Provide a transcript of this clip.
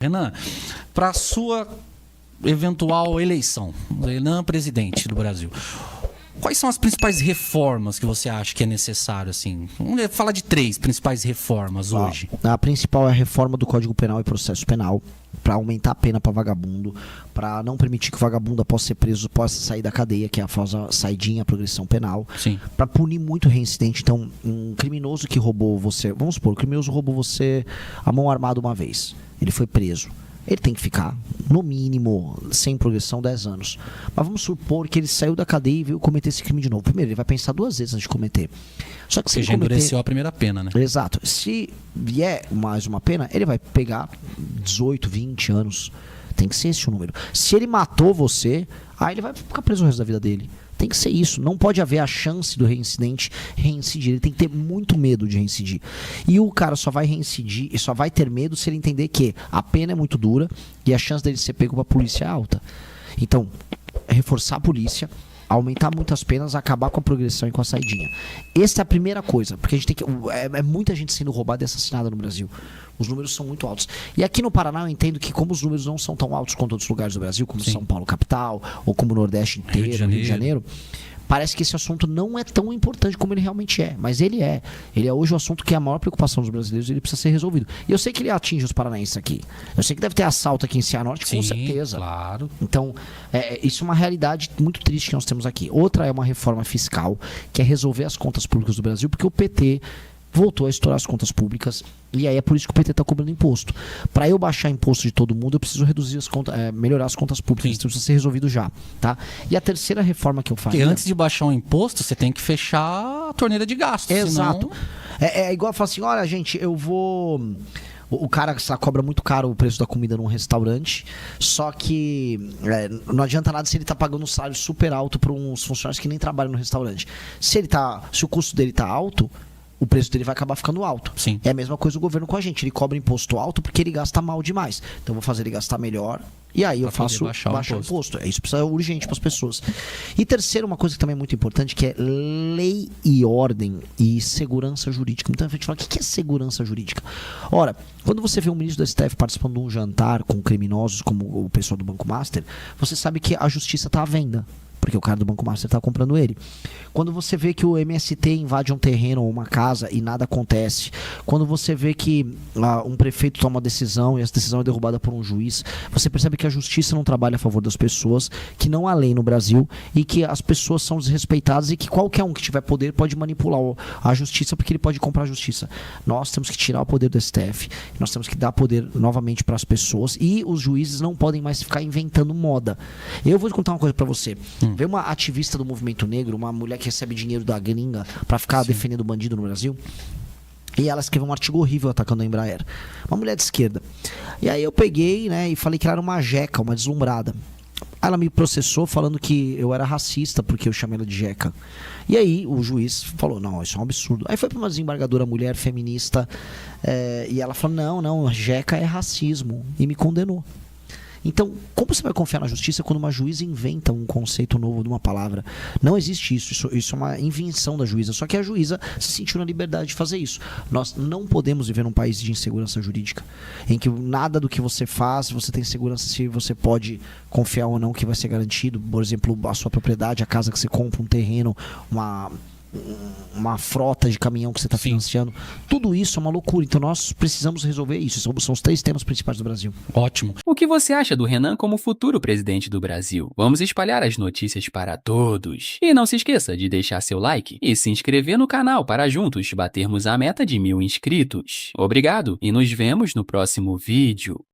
Renan, para a sua eventual eleição, Renan presidente do Brasil, quais são as principais reformas que você acha que é necessário, assim? Vamos falar de 3 principais reformas hoje. A principal é a reforma do Código Penal e Processo Penal, para aumentar a pena para vagabundo, para não permitir que o vagabundo, após ser preso, possa sair da cadeia, que é a famosa saidinha, a progressão penal, para punir muito reincidente. Então, um criminoso que roubou você, vamos supor, o criminoso roubou você a mão armada uma vez, ele foi preso. Ele tem que ficar, no mínimo, sem progressão, 10 anos. Mas vamos supor que ele saiu da cadeia e veio cometer esse crime de novo. Primeiro, ele vai pensar 2 vezes antes de cometer. Só que se ele já endureceu a primeira pena, né? Exato. Se vier mais uma pena, ele vai pegar 18, 20 anos. Tem que ser esse o número. Se ele matou você, aí ele vai ficar preso o resto da vida dele. Tem que ser isso. Não pode haver a chance do reincidente reincidir. Ele tem que ter muito medo de reincidir. E o cara só vai reincidir e só vai ter medo se ele entender que a pena é muito dura e a chance dele ser pego pra polícia é alta. Então, reforçar a polícia, aumentar muitas penas, acabar com a progressão e com a saidinha. Essa é a primeira coisa, porque a gente tem que. É muita gente sendo roubada e assassinada no Brasil. Os números são muito altos. E aqui no Paraná eu entendo que, como os números não são tão altos quanto outros lugares do Brasil, como São Paulo capital, ou como o Nordeste inteiro, Rio de Janeiro, parece que esse assunto não é tão importante como ele realmente é. Mas ele é. Ele é hoje o assunto que é a maior preocupação dos brasileiros e ele precisa ser resolvido. E eu sei que ele atinge os paranaenses aqui. Eu sei que deve ter assalto aqui em Cianorte, com certeza. Claro. Então, isso é uma realidade muito triste que nós temos aqui. Outra é uma reforma fiscal, que é resolver as contas públicas do Brasil, porque o PT voltou a estourar as contas públicas e aí é por isso que o PT está cobrando imposto. Para eu baixar imposto de todo mundo, eu preciso reduzir as contas, melhorar as contas públicas. Isso precisa ser resolvido já, tá? E a terceira reforma que eu faço. Porque antes de baixar um imposto, você tem que fechar a torneira de gastos. Exato. Senão... É igual falar assim, olha, gente, eu vou... O cara cobra muito caro o preço da comida num restaurante, só que não adianta nada se ele tá pagando um salário super alto para uns funcionários que nem trabalham no restaurante. Se o custo dele tá alto, o preço dele vai acabar ficando alto. Sim. É a mesma coisa o governo com a gente. Ele cobra imposto alto porque ele gasta mal demais. Então eu vou fazer ele gastar melhor e aí eu faço baixar o imposto. Isso precisa urgente para as pessoas. E terceiro, uma coisa que também é muito importante, que é lei e ordem e segurança jurídica. Então a gente fala, o que é segurança jurídica? Ora, quando você vê um ministro do STF participando de um jantar com criminosos, como o pessoal do Banco Master, você sabe que a justiça está à venda. Porque o cara do Banco Master está comprando ele. Quando você vê que o MST invade um terreno ou uma casa e nada acontece. Quando você vê que um prefeito toma uma decisão e essa decisão é derrubada por um juiz, você percebe que a justiça não trabalha a favor das pessoas, que não há lei no Brasil e que as pessoas são desrespeitadas e que qualquer um que tiver poder pode manipular a justiça porque ele pode comprar a justiça. Nós temos que tirar o poder do STF, nós temos que dar poder novamente para as pessoas e os juízes não podem mais ficar inventando moda. Eu vou contar uma coisa para você. Vê uma ativista do movimento negro, uma mulher que recebe dinheiro da gringa pra ficar defendendo bandido no Brasil. E ela escreveu um artigo horrível atacando a Embraer. Uma mulher de esquerda. E aí eu peguei, né, e falei que ela era uma jeca, uma deslumbrada. Ela me processou falando que eu era racista porque eu chamei ela de jeca. E aí o juiz falou, não, isso é um absurdo. Aí foi pra uma desembargadora mulher feminista e ela falou, não, jeca é racismo. E me condenou. Então, como você vai confiar na justiça quando uma juíza inventa um conceito novo de uma palavra? Não existe isso. Isso é uma invenção da juíza. Só que a juíza se sentiu na liberdade de fazer isso. Nós não podemos viver num país de insegurança jurídica, em que nada do que você faz, você tem segurança se você pode confiar ou não que vai ser garantido. Por exemplo, a sua propriedade, a casa que você compra, um terreno, uma frota de caminhão que você está financiando. Tudo isso é uma loucura. Então nós precisamos resolver isso. São os 3 temas principais do Brasil. Ótimo. O que você acha do Renan como futuro presidente do Brasil? Vamos espalhar as notícias para todos. E não se esqueça de deixar seu like e se inscrever no canal para juntos batermos a meta de 1000 inscritos. Obrigado e nos vemos no próximo vídeo.